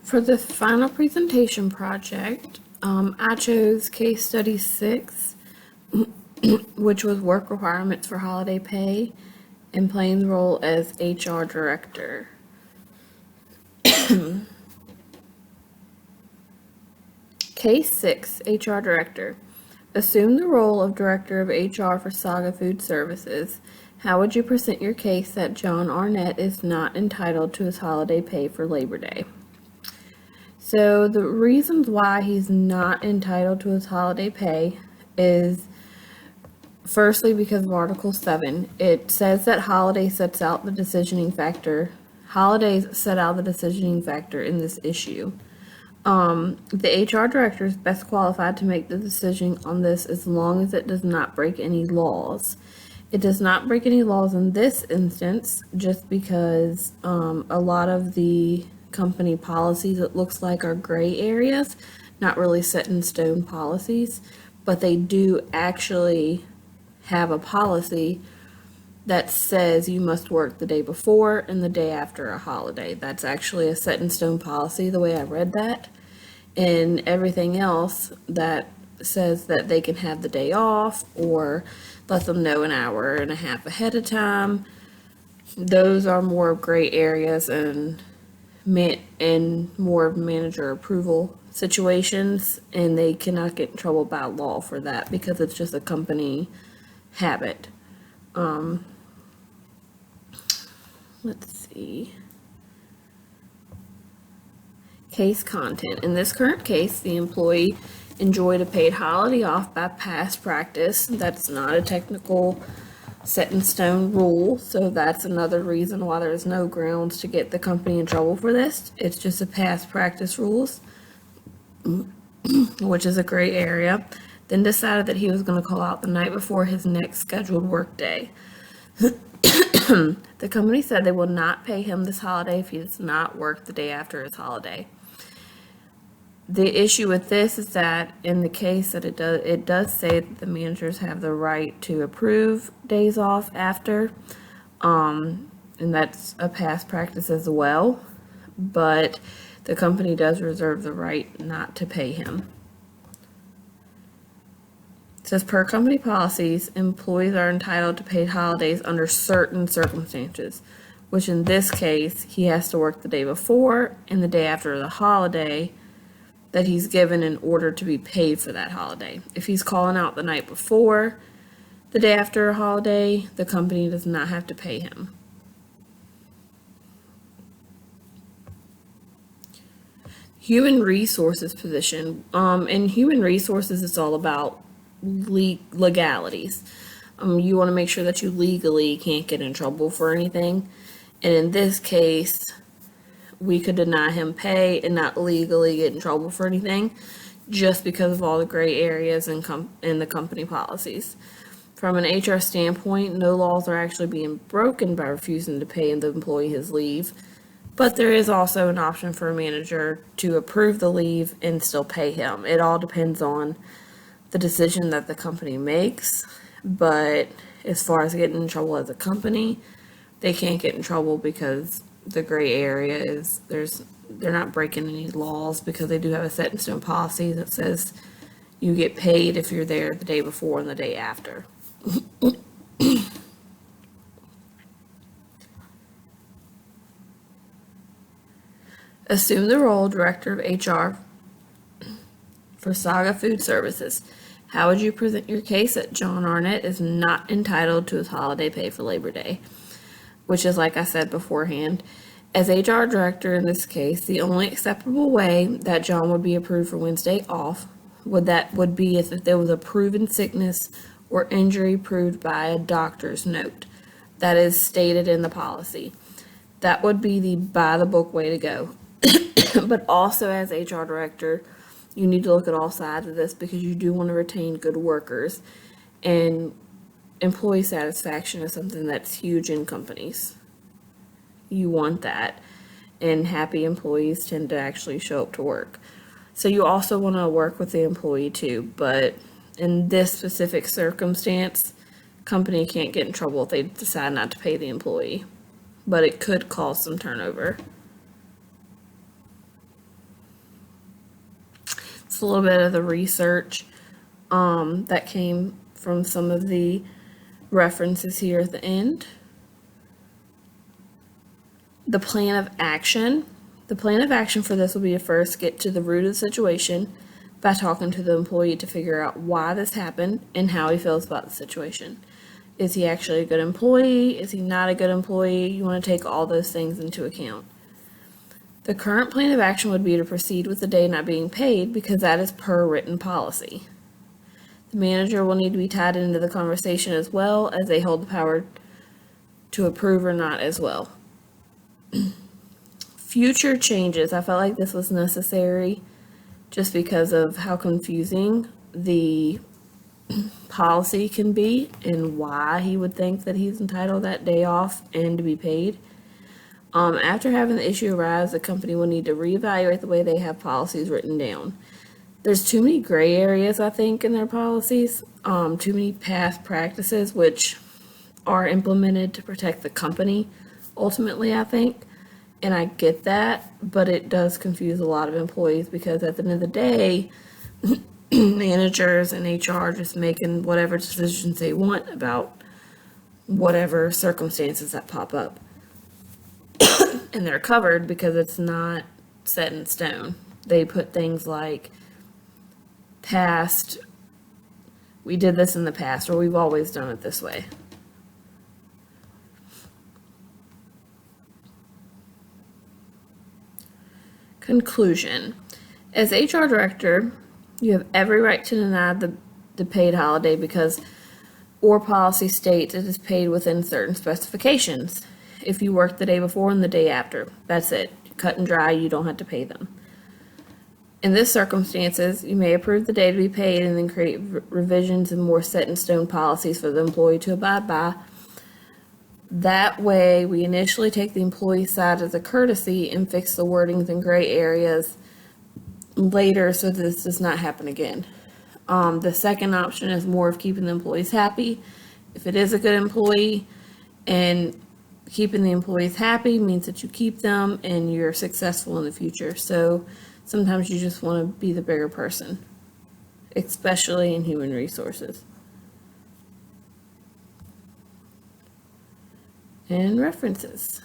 For the final presentation project, I chose case study 6, which was work requirements for holiday pay and playing the role as HR director. Case 6, HR director. Assume the role of director of HR for Saga Food Services. How would you present your case that John Arnett is not entitled to his holiday pay for Labor Day? So the reasons why he's not entitled to his holiday pay is firstly because of Article 7. It says that holidays set out the decisioning factor in this issue. The HR director is best qualified to make the decision on this as long as it does not break any laws. It does not break any laws in this instance just because a lot of the company policies, it looks like, are gray areas, not really set in stone policies, but they do actually have a policy that says you must work the day before and the day after a holiday. That's actually a set in stone policy, the way I read that. And everything else that says that they can have the day off or let them know an hour and a half ahead of time, those are more gray areas and more of manager approval situations, and they cannot get in trouble by law for that because it's just a company habit. Let's see. Case content. In this current case, the employee enjoyed a paid holiday off by past practice. That's not a technical set in stone rule, so that's another reason why there's no grounds to get the company in trouble for this. It's just a past practice rules, which is a gray area. Then decided that he was going to call out the night before his next scheduled work day. The company said they will not pay him this holiday if he does not work the day after his holiday. The issue with this is that in the case that it does say that the managers have the right to approve days off after, and that's a past practice as well, but the company does reserve the right not to pay him. It says per company policies, employees are entitled to paid holidays under certain circumstances, which in this case, he has to work the day before and the day after the holiday that he's given in order to be paid for that holiday. If he's calling out the night before, the day after a holiday, the company does not have to pay him. Human resources position. In human resources, it's all about legalities. You want to make sure that you legally can't get in trouble for anything. And in this case, we could deny him pay and not legally get in trouble for anything just because of all the gray areas in the company policies. From an HR standpoint, no laws are actually being broken by refusing to pay the employee his leave, but there is also an option for a manager to approve the leave and still pay him. It all depends on the decision that the company makes, but as far as getting in trouble as a company, they can't get in trouble because the gray area is they're not breaking any laws because they do have a set in stone policy that says you get paid if you're there the day before and the day after. Assume the role director of HR for Saga Food Services. How would you present your case that John Arnett is not entitled to his holiday pay for Labor Day? Which is, like I said beforehand, as HR director in this case, the only acceptable way that John would be approved for Wednesday off would be if there was a proven sickness or injury proved by a doctor's note that is stated in the policy. That would be the by the book way to go. But also as HR director, you need to look at all sides of this because you do want to retain good workers, and employee satisfaction is something that's huge in companies. You want that, and happy employees tend to actually show up to work. So you also want to work with the employee too, but in this specific circumstance, company can't get in trouble if they decide not to pay the employee, but it could cause some turnover. just a little bit of the research that came from some of the references here at the end. The plan of action. The plan of action for this will be to first get to the root of the situation by talking to the employee to figure out why this happened and how he feels about the situation. Is he actually a good employee? Is he not a good employee? You want to take all those things into account. The current plan of action would be to proceed with the day not being paid because that is per written policy. The manager will need to be tied into the conversation as well, as they hold the power to approve or not as well. Future changes. I felt like this was necessary just because of how confusing the policy can be and why he would think that he's entitled that day off and to be paid. After having the issue arise, the company will need to reevaluate the way they have policies written down. There's too many gray areas, I think, in their policies, too many past practices which are implemented to protect the company, ultimately, I think. And I get that, but it does confuse a lot of employees because at the end of the day, managers and HR are just making whatever decisions they want about whatever circumstances that pop up. And they're covered because it's not set in stone. They put things like past, we did this in the past, or we've always done it this way. Conclusion. As HR director, you have every right to deny the paid holiday because or policy states it is paid within certain specifications. If you work the day before and the day after, that's it. Cut and dry, you don't have to pay them. In this circumstances, you may approve the day to be paid and then create revisions and more set in stone policies for the employee to abide by. That way, we initially take the employee's side as a courtesy and fix the wordings in gray areas later so that this does not happen again. The second option is more of keeping the employees happy. If it is a good employee, and keeping the employees happy means that you keep them and you're successful in the future. So sometimes you just want to be the bigger person, especially in human resources. And references.